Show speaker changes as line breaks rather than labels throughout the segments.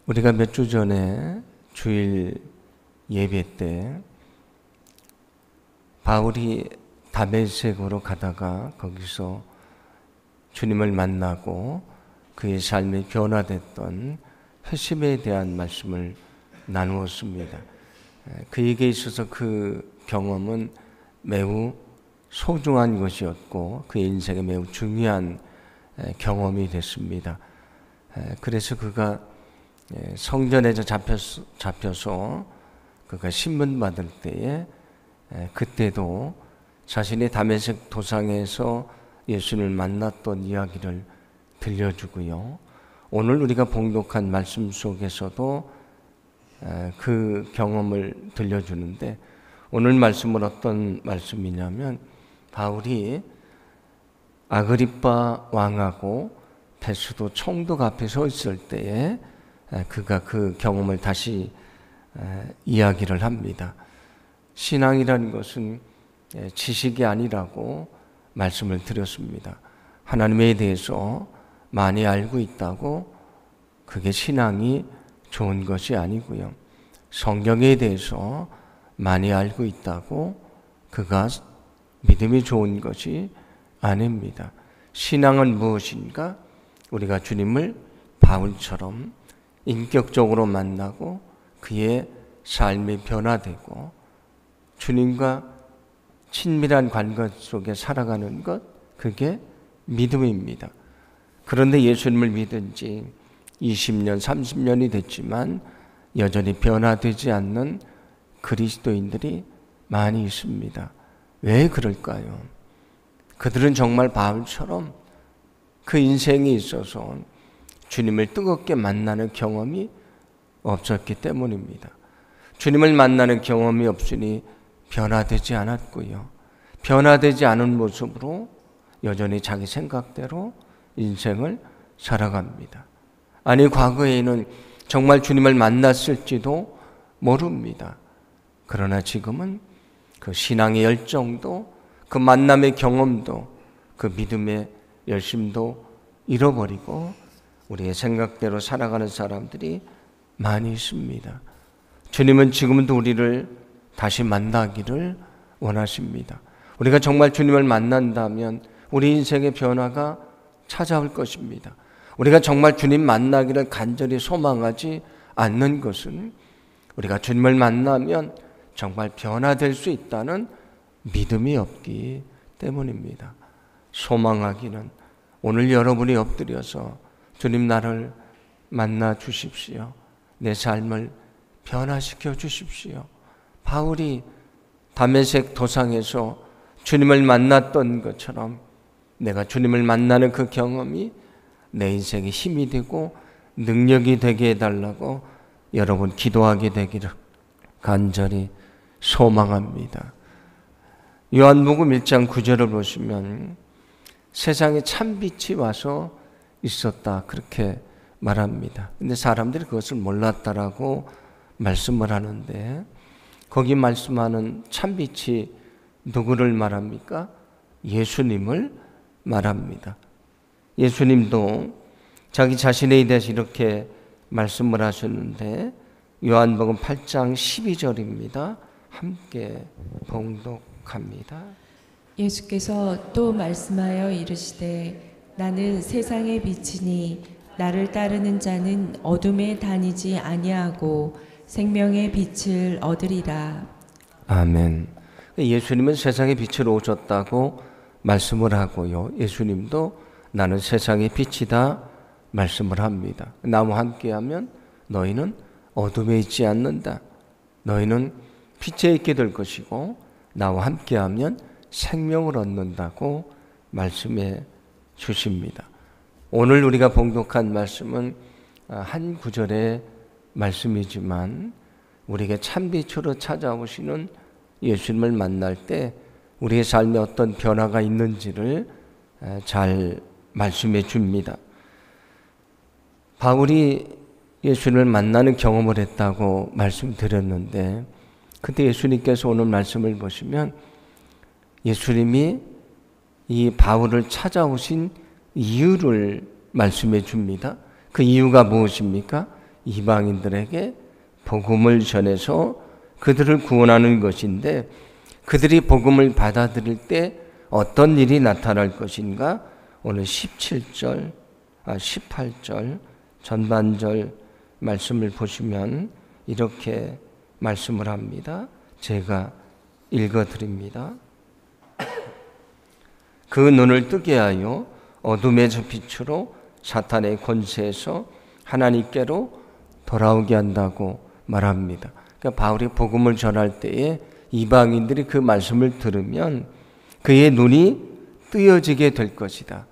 우리가 몇 주 전에 주일 예배 때 바울이 다메섹으로 가다가 거기서 주님을 만나고 그의 삶이 변화됐던 회심에 대한 말씀을 나누었습니다. 그에게 있어서 그 경험은 매우 소중한 것이었고 그의 인생에 매우 중요한 경험이 됐습니다. 그래서 그가 성전에서 잡혀서 그가 신문 받을 때에 그때도 자신이 다메섹 도상에서 예수님을 만났던 이야기를 들려주고요. 오늘 우리가 봉독한 말씀 속에서도 그 경험을 들려주는데 오늘 말씀은 어떤 말씀이냐면 바울이 아그리빠 왕하고 베스도 총독 앞에 서 있을 때에 그가 그 경험을 다시 이야기를 합니다. 신앙이라는 것은 지식이 아니라고 말씀을 드렸습니다. 하나님에 대해서 많이 알고 있다고 그게 신앙이 좋은 것이 아니고요. 성경에 대해서 많이 알고 있다고 그가 믿음이 좋은 것이 아닙니다. 신앙은 무엇인가? 우리가 주님을 바울처럼 인격적으로 만나고 그의 삶이 변화되고 주님과 친밀한 관계 속에 살아가는 것, 그게 믿음입니다. 그런데 예수님을 믿은 지 20년, 30년이 됐지만 여전히 변화되지 않는 그리스도인들이 많이 있습니다. 왜 그럴까요? 그들은 정말 바울처럼 그 인생에 있어서 주님을 뜨겁게 만나는 경험이 없었기 때문입니다. 주님을 만나는 경험이 없으니 변화되지 않았고요. 변화되지 않은 모습으로 여전히 자기 생각대로 인생을 살아갑니다. 아니 과거에는 정말 주님을 만났을지도 모릅니다. 그러나 지금은 그 신앙의 열정도 그 만남의 경험도 그 믿음의 열심도 잃어버리고 우리의 생각대로 살아가는 사람들이 많이 있습니다. 주님은 지금도 우리를 다시 만나기를 원하십니다. 우리가 정말 주님을 만난다면 우리 인생의 변화가 찾아올 것입니다. 우리가 정말 주님 만나기를 간절히 소망하지 않는 것은 우리가 주님을 만나면 정말 변화될 수 있다는 믿음이 없기 때문입니다. 소망하기는 오늘 여러분이 엎드려서 주님 나를 만나 주십시오. 내 삶을 변화시켜 주십시오. 바울이 다메섹 도상에서 주님을 만났던 것처럼 내가 주님을 만나는 그 경험이 내 인생의 힘이 되고 능력이 되게 해달라고 여러분 기도하게 되기를 간절히 소망합니다. 요한복음 1장 9절을 보시면 세상에 참빛이 와서 있었다 그렇게 말합니다. 근데 사람들이 그것을 몰랐다라고 말씀을 하는데 거기 말씀하는 참빛이 누구를 말합니까? 예수님을 말합니다. 예수님도 자기 자신에 대해서 이렇게 말씀을 하셨는데 요한복음 8장 12절입니다. 함께 봉독합니다.
예수께서 또 말씀하여 이르시되 나는 세상의 빛이니 나를 따르는 자는 어둠에 다니지 아니하고 생명의 빛을 얻으리라.
아멘. 예수님은 세상의 빛으로 오셨다고 말씀을 하고요. 예수님도 나는 세상의 빛이다 말씀을 합니다. 나와 함께하면 너희는 어둠에 있지 않는다. 너희는 빛에 있게 될 것이고 나와 함께하면 생명을 얻는다고 말씀해 주십니다. 오늘 우리가 봉독한 말씀은 한 구절의 말씀이지만 우리에게 참빛으로 찾아오시는 예수님을 만날 때 우리의 삶에 어떤 변화가 있는지를 잘 말씀해 줍니다. 바울이 예수님을 만나는 경험을 했다고 말씀드렸는데 그때 예수님께서 오늘 말씀을 보시면 예수님이 이 바울을 찾아오신 이유를 말씀해 줍니다. 그 이유가 무엇입니까? 이방인들에게 복음을 전해서 그들을 구원하는 것인데, 그들이 복음을 받아들일 때 어떤 일이 나타날 것인가? 오늘 18절 전반절 말씀을 보시면 이렇게 말씀을 합니다. 제가 읽어드립니다. 그 눈을 뜨게 하여 어둠에서 빛으로 사탄의 권세에서 하나님께로 돌아오게 한다고 말합니다. 그러니까 바울이 복음을 전할 때에 이방인들이 그 말씀을 들으면 그의 눈이 뜨여지게 될 것이다.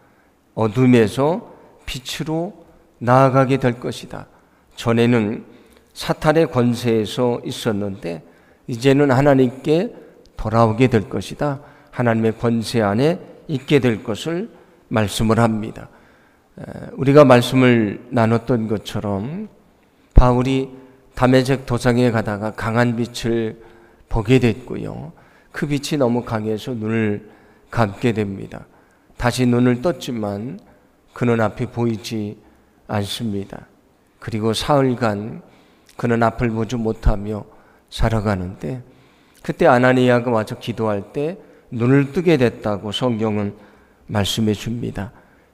어둠에서 빛으로 나아가게 될 것이다. 전에는 사탄의 권세에서 있었는데 이제는 하나님께 돌아오게 될 것이다. 하나님의 권세 안에 있게 될 것을 말씀을 합니다. 우리가 말씀을 나눴던 것처럼 바울이 다메섹 도상에 가다가 강한 빛을 보게 됐고요. 그 빛이 너무 강해서 눈을 감게 됩니다. 다시 눈을 떴지만 그는 앞이 보이지 않습니다. 그리고 사흘간 그는 앞을 보지 못하며 살아가는데, 그때 아나니아가 와서 기도할 때 눈을 뜨게 됐다고 성경은 말씀해 줍니다.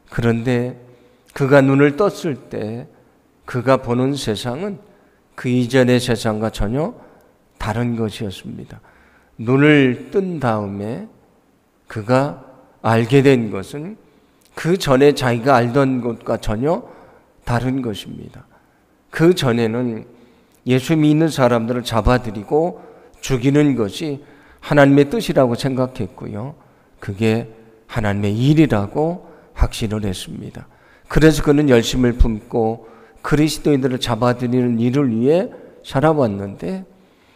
그런데 그가 눈을 떴을 때 그가 보는 세상은 그 이전의 세상과 전혀 다른 것이었습니다. 눈을 뜬 다음에 그가 알게 된 것은 그 전에 자기가 알던 것과 전혀 다른 것입니다. 그 전에는 예수 믿는 사람들을 잡아들이고 죽이는 것이 하나님의 뜻이라고 생각했고요. 그게 하나님의 일이라고 확신을 했습니다. 그래서 그는 열심을 품고 그리스도인들을 잡아들이는 일을 위해 살아왔는데,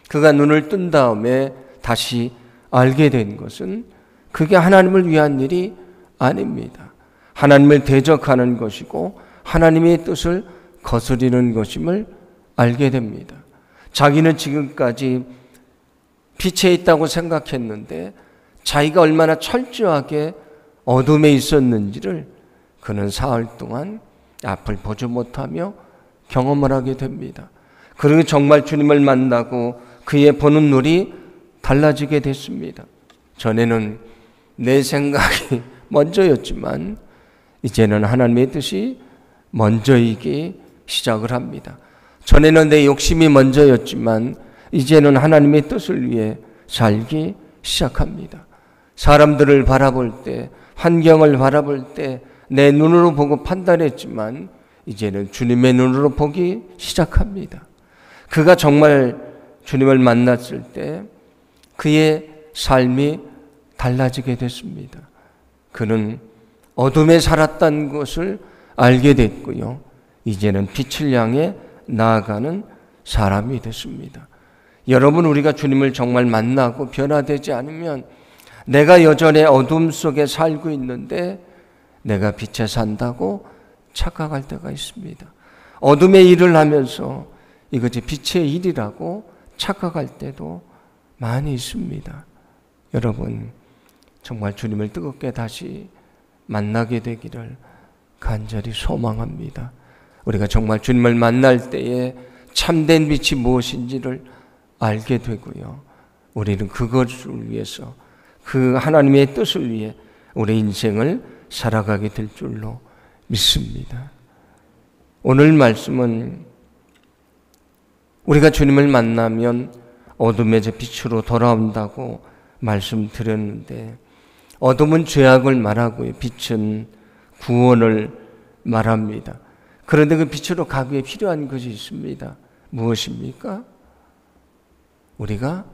그가 눈을 뜬 다음에 다시 알게 된 것은 그게 하나님을 위한 일이 아닙니다. 하나님을 대적하는 것이고 하나님의 뜻을 거스리는 것임을 알게 됩니다. 자기는 지금까지 빛에 있다고 생각했는데 자기가 얼마나 철저하게 어둠에 있었는지를 그는 사흘 동안 앞을 보지 못하며 경험을 하게 됩니다. 그리고 정말 주님을 만나고 그의 보는 눈이 달라지게 됐습니다. 전에는 내 생각이 먼저였지만 이제는 하나님의 뜻이 먼저이기 시작을 합니다. 전에는 내 욕심이 먼저였지만 이제는 하나님의 뜻을 위해 살기 시작합니다. 사람들을 바라볼 때, 환경을 바라볼 때 내 눈으로 보고 판단했지만 이제는 주님의 눈으로 보기 시작합니다. 그가 정말 주님을 만났을 때 그의 삶이 달라지게 됐습니다. 그는 어둠에 살았던 것을 알게 됐고요. 이제는 빛을 향해 나아가는 사람이 됐습니다. 여러분, 우리가 주님을 정말 만나고 변화되지 않으면 내가 여전히 어둠 속에 살고 있는데 내가 빛에 산다고 착각할 때가 있습니다. 어둠의 일을 하면서 이것이 빛의 일이라고 착각할 때도 많이 있습니다. 여러분, 정말 주님을 뜨겁게 다시 만나게 되기를 간절히 소망합니다. 우리가 정말 주님을 만날 때에 참된 빛이 무엇인지를 알게 되고요. 우리는 그것을 위해서, 그 하나님의 뜻을 위해 우리 인생을 살아가게 될 줄로 믿습니다. 오늘 말씀은 우리가 주님을 만나면 어둠에서 빛으로 돌아온다고 말씀드렸는데, 어둠은 죄악을 말하고요, 빛은 구원을 말합니다. 그런데 그 빛으로 가기 위해 필요한 것이 있습니다. 무엇입니까? 우리가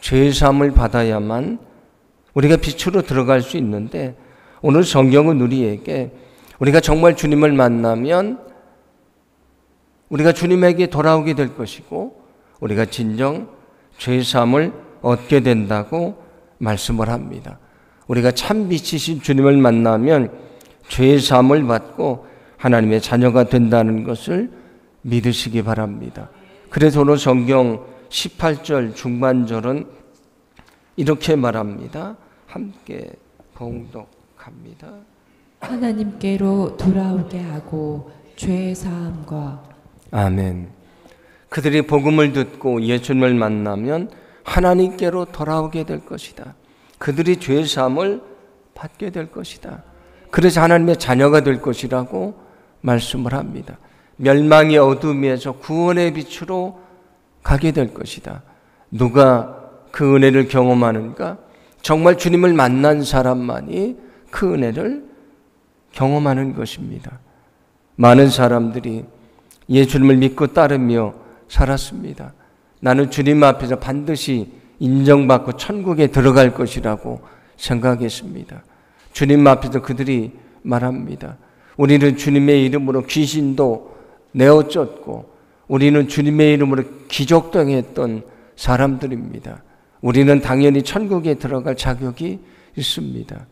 죄사함을 받아야만 우리가 빛으로 들어갈 수 있는데, 오늘 성경은 우리에게 우리가 정말 주님을 만나면 우리가 주님에게 돌아오게 될 것이고 우리가 진정 죄사함을 얻게 된다고 말씀을 합니다. 우리가 참 빛이신 주님을 만나면 죄사함을 받고 하나님의 자녀가 된다는 것을 믿으시기 바랍니다. 그래서 오늘 성경 18절 중반절은 이렇게 말합니다. 함께 봉독합니다.
하나님께로 돌아오게 하고 죄 사함과
아멘. 그들이 복음을 듣고 예수님을 만나면 하나님께로 돌아오게 될 것이다. 그들이 죄 사함을 받게 될 것이다. 그래서 하나님의 자녀가 될 것이라고 말씀을 합니다. 멸망의 어둠에서 구원의 빛으로 가게 될 것이다. 누가 그 은혜를 경험하는가? 정말 주님을 만난 사람만이 그 은혜를 경험하는 것입니다. 많은 사람들이 예수님을 믿고 따르며 살았습니다. 나는 주님 앞에서 반드시 인정받고 천국에 들어갈 것이라고 생각했습니다. 주님 앞에서 그들이 말합니다. 우리는 주님의 이름으로 귀신도 내어쫓고 우리는 주님의 이름으로 기적도 행했던 사람들입니다. 우리는 당연히 천국에 들어갈 자격이 있습니다.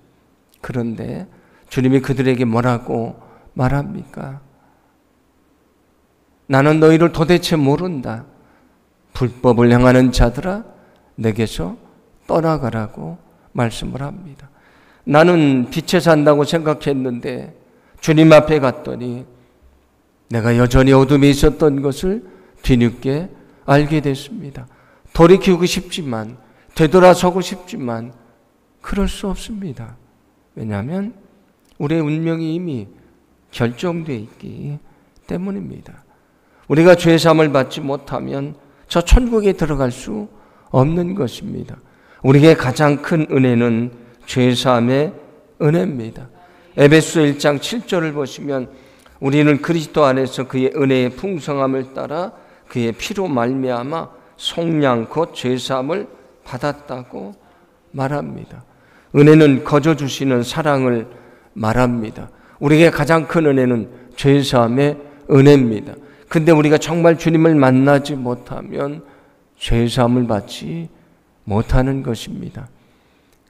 그런데 주님이 그들에게 뭐라고 말합니까? 나는 너희를 도대체 모른다. 불법을 행하는 자들아 내게서 떠나가라고 말씀을 합니다. 나는 빛에 산다고 생각했는데 주님 앞에 갔더니 내가 여전히 어둠에 있었던 것을 뒤늦게 알게 됐습니다. 돌이키고 싶지만 되돌아서고 싶지만 그럴 수 없습니다. 왜냐하면 우리의 운명이 이미 결정되어 있기 때문입니다. 우리가 죄 사함을 받지 못하면 저 천국에 들어갈 수 없는 것입니다. 우리에게 가장 큰 은혜는 죄 사함의 은혜입니다. 에베소 1장 7절을 보시면 우리는 그리스도 안에서 그의 은혜의 풍성함을 따라 그의 피로 말미암아 속량 곧 죄 사함을 받았다고 말합니다. 은혜는 거저 주시는 사랑을 말합니다. 우리에게 가장 큰 은혜는 죄 사함의 은혜입니다. 근데 우리가 정말 주님을 만나지 못하면 죄 사함을 받지 못하는 것입니다.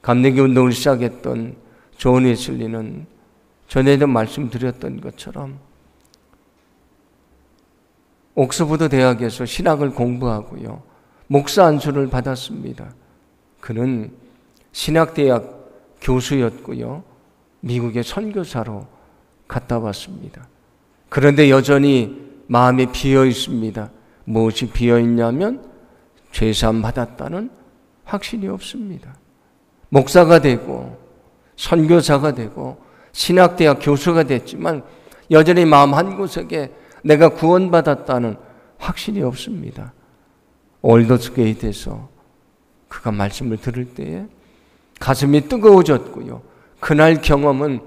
감리교 운동을 시작했던 존 웨슬리는 전에도 말씀드렸던 것처럼 옥스퍼드 대학에서 신학을 공부하고요. 목사 안수를 받았습니다. 그는 신학대학 교수였고요. 미국의 선교사로 갔다 왔습니다. 그런데 여전히 마음이 비어 있습니다. 무엇이 비어 있냐면 죄사함 받았다는 확신이 없습니다. 목사가 되고 선교사가 되고 신학대학 교수가 됐지만 여전히 마음 한구석에 내가 구원받았다는 확신이 없습니다. 올더스게이트에서 그가 말씀을 들을 때에 가슴이 뜨거워졌고요. 그날 경험은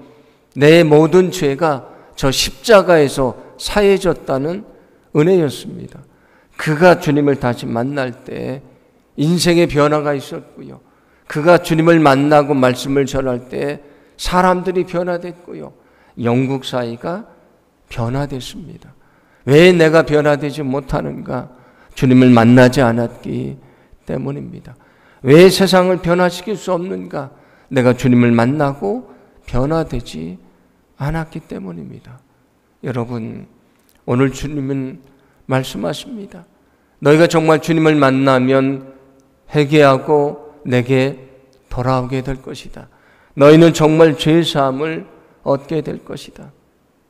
내 모든 죄가 저 십자가에서 사해졌다는 은혜였습니다. 그가 주님을 다시 만날 때 인생의 변화가 있었고요. 그가 주님을 만나고 말씀을 전할 때 사람들이 변화됐고요. 영국 사회가 변화됐습니다. 왜 내가 변화되지 못하는가? 주님을 만나지 않았기 때문입니다. 왜 세상을 변화시킬 수 없는가? 내가 주님을 만나고 변화되지 않았기 때문입니다. 여러분, 오늘 주님은 말씀하십니다. 너희가 정말 주님을 만나면 회개하고 내게 돌아오게 될 것이다. 너희는 정말 죄 사함을 얻게 될 것이다.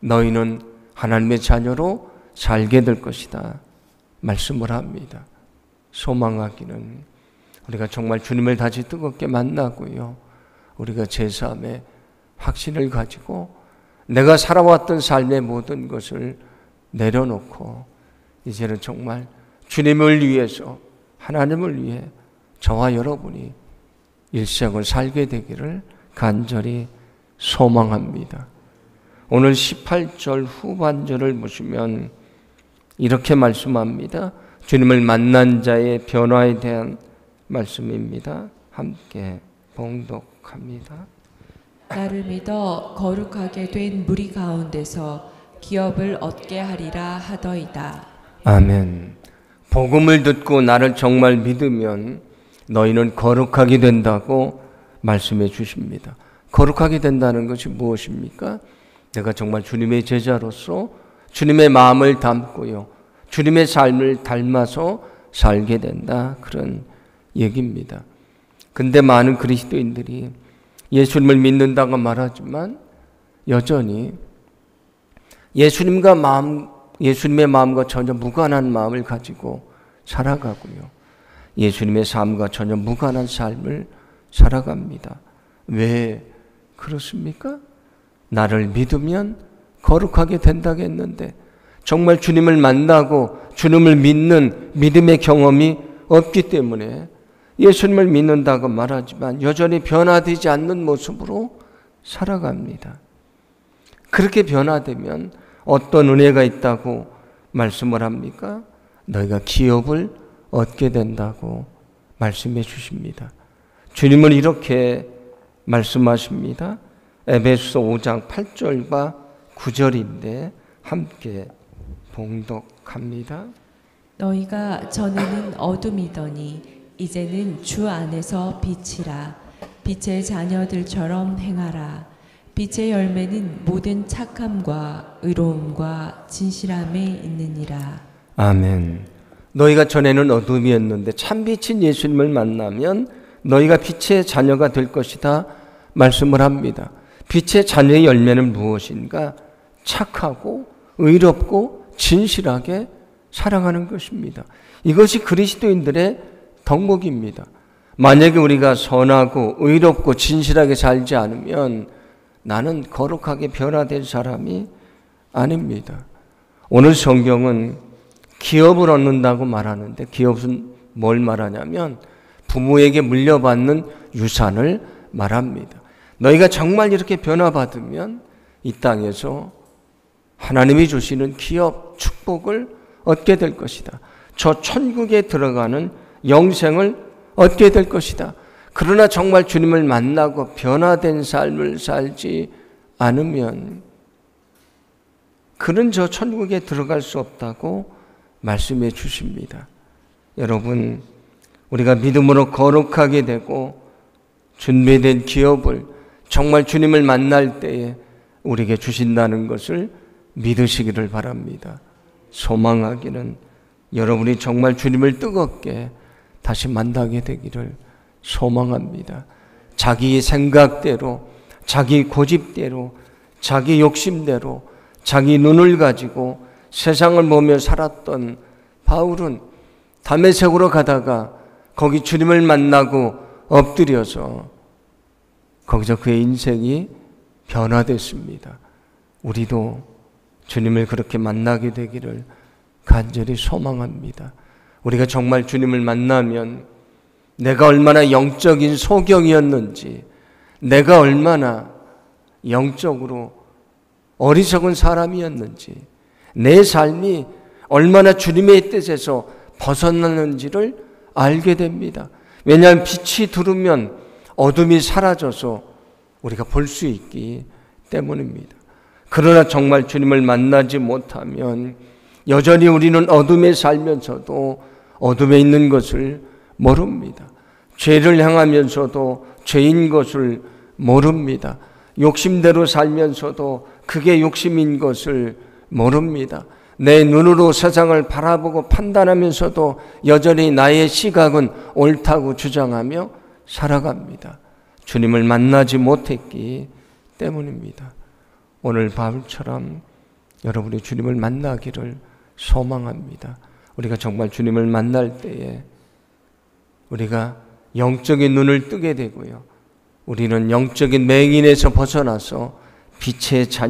너희는 하나님의 자녀로 살게 될 것이다. 말씀을 합니다. 소망하기는 우리가 정말 주님을 다시 뜨겁게 만나고요. 우리가 죄 사함의 확신을 가지고 내가 살아왔던 삶의 모든 것을 내려놓고 이제는 정말 주님을 위해서 하나님을 위해 저와 여러분이 일생을 살게 되기를 간절히 소망합니다. 오늘 18절 후반절을 보시면 이렇게 말씀합니다. 주님을 만난 자의 변화에 대한 말씀입니다. 함께 봉독합니다.
나를 믿어 거룩하게 된 무리 가운데서 기업을 얻게 하리라 하더이다.
아멘. 복음을 듣고 나를 정말 믿으면 너희는 거룩하게 된다고 말씀해 주십니다. 거룩하게 된다는 것이 무엇입니까? 내가 정말 주님의 제자로서 주님의 마음을 담고요. 주님의 삶을 닮아서 살게 된다. 그런 얘기입니다. 근데 많은 그리스도인들이 예수님을 믿는다고 말하지만 여전히 예수님과 마음 예수님의 마음과 전혀 무관한 마음을 가지고 살아가고요. 예수님의 삶과 전혀 무관한 삶을 살아갑니다. 왜 그렇습니까? 나를 믿으면 거룩하게 된다고 했는데 정말 주님을 만나고 주님을 믿는 믿음의 경험이 없기 때문에 예수님을 믿는다고 말하지만 여전히 변화되지 않는 모습으로 살아갑니다. 그렇게 변화되면 어떤 은혜가 있다고 말씀을 합니까? 너희가 기업을 얻게 된다고 말씀해 주십니다. 주님은 이렇게 말씀하십니다. 에베소서 5장 8절과 9절인데 함께 봉독합니다.
너희가 전에는 어둠이더니 이제는 주 안에서 빛이라. 빛의 자녀들처럼 행하라. 빛의 열매는 모든 착함과 의로움과 진실함에 있느니라.
아멘. 너희가 전에는 어둠이었는데 참빛인 예수님을 만나면 너희가 빛의 자녀가 될 것이다 말씀을 합니다. 빛의 자녀의 열매는 무엇인가? 착하고 의롭고 진실하게 사랑하는 것입니다. 이것이 그리스도인들의 덕목입니다. 만약에 우리가 선하고 의롭고 진실하게 살지 않으면 나는 거룩하게 변화될 사람이 아닙니다. 오늘 성경은 기업을 얻는다고 말하는데 기업은 뭘 말하냐면 부모에게 물려받는 유산을 말합니다. 너희가 정말 이렇게 변화받으면 이 땅에서 하나님이 주시는 기업, 축복을 얻게 될 것이다. 저 천국에 들어가는 영생을 얻게 될 것이다. 그러나 정말 주님을 만나고 변화된 삶을 살지 않으면 그는 저 천국에 들어갈 수 없다고 말씀해 주십니다. 여러분, 우리가 믿음으로 거룩하게 되고 준비된 기업을 정말 주님을 만날 때에 우리에게 주신다는 것을 믿으시기를 바랍니다. 소망하기는 여러분이 정말 주님을 뜨겁게 다시 만나게 되기를 소망합니다. 자기 생각대로, 자기 고집대로, 자기 욕심대로, 자기 눈을 가지고 세상을 보며 살았던 바울은 다메섹으로 가다가 거기 주님을 만나고 엎드려서 거기서 그의 인생이 변화됐습니다. 우리도 주님을 그렇게 만나게 되기를 간절히 소망합니다. 우리가 정말 주님을 만나면 내가 얼마나 영적인 소경이었는지, 내가 얼마나 영적으로 어리석은 사람이었는지, 내 삶이 얼마나 주님의 뜻에서 벗어나는지를 알게 됩니다. 왜냐하면 빛이 들으면 어둠이 사라져서 우리가 볼 수 있기 때문입니다. 그러나 정말 주님을 만나지 못하면 여전히 우리는 어둠에 살면서도 어둠에 있는 것을 모릅니다. 죄를 행하면서도 죄인 것을 모릅니다. 욕심대로 살면서도 그게 욕심인 것을 모릅니다. 내 눈으로 세상을 바라보고 판단하면서도 여전히 나의 시각은 옳다고 주장하며 살아갑니다. 주님을 만나지 못했기 때문입니다. 오늘 바울처럼 여러분이 주님을 만나기를 소망합니다. 우리가 정말 주님을 만날 때에 우리가 영적인 눈을 뜨게 되고요. 우리는 영적인 맹인에서 벗어나서 빛의 자녀